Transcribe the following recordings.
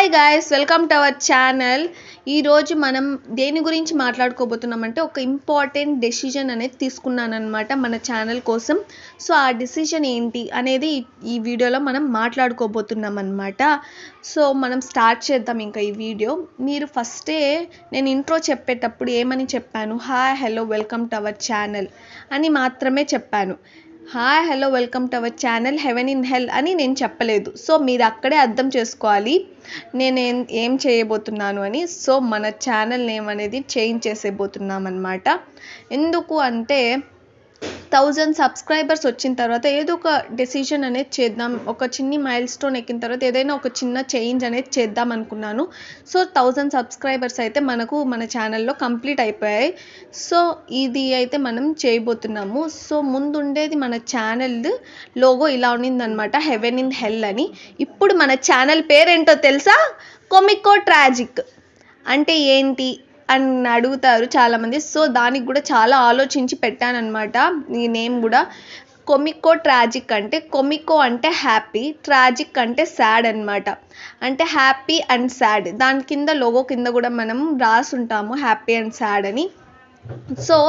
Hi guys, welcome to our channel. ఈరోజు మనం దేని గురించి మాట్లాడుకోబోతున్నామంటే ఒక ఇంపార్టెంట్ డెసిషన్ అనేది తీసుకున్నానమాట మన ఛానల్ కోసం. సో ఆ డెసిషన్ ఏంటి అనేది ఈ వీడియోలో మనం మాట్లాడుకోబోతున్నాం అనమాట. సో మనం స్టార్ట్ చేద్దాం ఇంకా ఈ వీడియో. మీరు ఫస్టే నేను ఇంట్రో చెప్పేటప్పుడు ఏమని చెప్పాను, hi hello welcome to our channel అని మాత్రమే చెప్పాను. Hi hello welcome to our channel haven in హెల్ అని నేను చెప్పలేదు. సో మీరు అక్కడే అర్థం చేసుకోవాలి నేను ఏం చేయబోతున్నాను అని. సో మన ఛానల్ నేమ్ అనేది చేంజ్ చేసేబోతున్నాం అన్నమాట. ఎందుకు అంటే 1000 సబ్స్క్రైబర్స్ వచ్చిన తర్వాత ఏదో ఒక డెసిషన్ అనేది చేద్దాం, ఒక చిన్ని మైల్ స్టోన్ ఎక్కిన తర్వాత ఏదైనా ఒక చిన్న చేంజ్ అనేది చేద్దాం అనుకున్నాను. సో 1000 సబ్స్క్రైబర్స్ అయితే మన ఛానల్లో కంప్లీట్ అయిపోయాయి. సో ఇది అయితే మనం చేయబోతున్నాము. సో ముందుండేది మన ఛానల్ లోగో ఇలా ఉన్నిందనమాట, హెవెన్ ఇన్ హెల్ అని. ఇప్పుడు మన ఛానల్ పేరేంటో తెలుసా? కొమికో ట్రాజిక్ అంటే ఏంటి అని అడుగుతారు చాలామంది. సో దానికి కూడా చాలా ఆలోచించి పెట్టానన్నమాట ఈ నేమ్ కూడా. కొమికో ట్రాజిక్ అంటే, కొమికో అంటే హ్యాపీ, ట్రాజిక్ అంటే సాడ్ అనమాట. అంటే హ్యాపీ అండ్ సాడ్, దాని కింద లోగో కింద కూడా మనం రాసుంటాము హ్యాపీ అండ్ సాడ్ అని. సో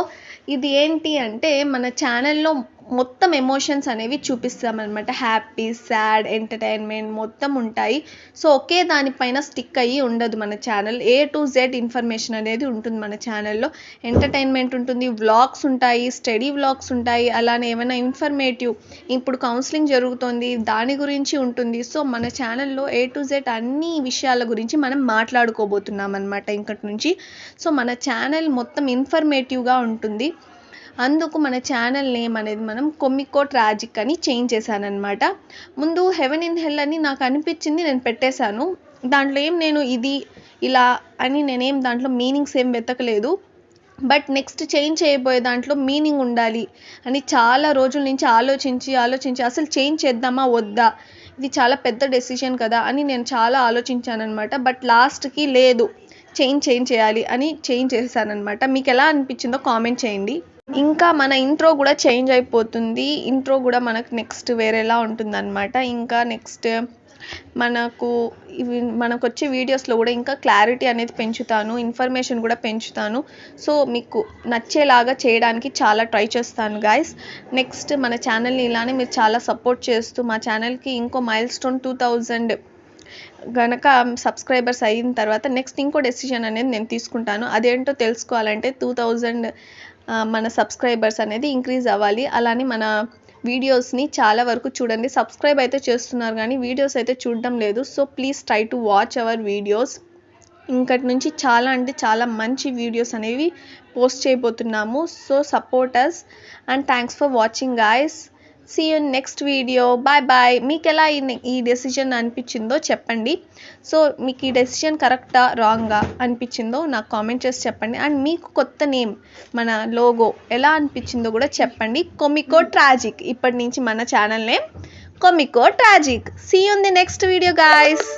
ఇది ఏంటి అంటే మన ఛానల్లో మొత్తం ఎమోషన్స్ అనేవి చూపిస్తామన్నమాట. హ్యాపీ, సాడ్, ఎంటర్టైన్మెంట్ మొత్తం ఉంటాయి. సో ఒకే దానిపైన స్టిక్ అయ్యి ఉండదు మన channel. A to Z information అనేది ఉంటుంది మన ఛానల్లో. ఎంటర్టైన్మెంట్ ఉంటుంది, వ్లాగ్స్ ఉంటాయి, స్టడీ వ్లాగ్స్ ఉంటాయి, అలానే ఏమైనా ఇన్ఫర్మేటివ్, ఇప్పుడు కౌన్సిలింగ్ జరుగుతుంది దాని గురించి ఉంటుంది. సో మన ఛానల్లో A to Z అన్ని విషయాల గురించి మనం మాట్లాడుకోబోతున్నాం అన్నమాట ఇంకటి నుంచి. సో మన ఛానల్ మొత్తం ఇన్ఫర్మేటివ్గా ఉంటుంది. అందుకు మన ఛానల్ నేమ్ అనేది మనం కొమికో ట్రాజిక్ అని చేంజ్ చేశానమాట. ముందు హెవెన్ ఇన్ హెల్ అని నాకు అనిపించింది, నేను పెట్టేశాను. దాంట్లో నేను ఇది ఇలా అని నేనేం దాంట్లో మీనింగ్స్ ఏం వెతకలేదు. బట్ నెక్స్ట్ చేంజ్ చేయబోయే దాంట్లో మీనింగ్ ఉండాలి అని చాలా రోజుల నుంచి ఆలోచించి అసలు చేంజ్ చేద్దామా వద్దా, ఇది చాలా పెద్ద డెసిషన్ కదా అని నేను చాలా ఆలోచించానమాట. బట్ లాస్ట్కి లేదు, చేంజ్ చేయాలి అని చేంజ్ చేశానమాట. మీకు ఎలా అనిపించిందో కామెంట్ చేయండి. ఇంకా మన ఇంట్రో కూడా చేంజ్ అయిపోతుంది. ఇంట్రో కూడా మనకు నెక్స్ట్ వేరేలా ఉంటుందన్నమాట. ఇంకా నెక్స్ట్ మనకు వచ్చే వీడియోస్లో కూడా ఇంకా క్లారిటీ అనేది పెంచుతాను, ఇన్ఫర్మేషన్ కూడా పెంచుతాను. సో మీకు నచ్చేలాగా చేయడానికి చాలా ట్రై చేస్తాను గాయస్. నెక్స్ట్ మన ఛానల్ని ఇలానే మీరు చాలా సపోర్ట్ చేస్తూ మా ఛానల్కి ఇంకో మైల్ స్టోన్ 2000 గనక సబ్స్క్రైబర్స్ అయిన తర్వాత నెక్స్ట్ ఇంకో డెసిషన్ అనేది నేను తీసుకుంటాను. అదేంటో తెలుసుకోవాలంటే 2000 మన సబ్స్క్రైబర్స్ అనేది ఇంక్రీజ్ అవ్వాలి. అలానే మన వీడియోస్ని చాలా వరకు చూడండి. సబ్స్క్రైబ్ అయితే చేస్తున్నారు కానీ వీడియోస్ అయితే చూడడం లేదు. So please try to watch our videos. ఇంకటి నుంచి చాలా అంటే చాలా మంచి వీడియోస్ అనేవి పోస్ట్ చేయబోతున్నాము. So support us and thanks for watching guys. See you next video. Bye bye. మీకు ఎలా ఈ డెసిషన్ అనిపించిందో చెప్పండి. సో మీకు ఈ డెసిషన్ కరెక్టా రాంగా అనిపించిందో నాకు కామెంట్ చేసి చెప్పండి. అండ్ మీకు కొత్త నేమ్ మన లోగో ఎలా అనిపించిందో కూడా చెప్పండి. కొమికో ట్రాజిక్, ఇప్పటి నుంచి మన channel name comico tragic. See you in the next video guys.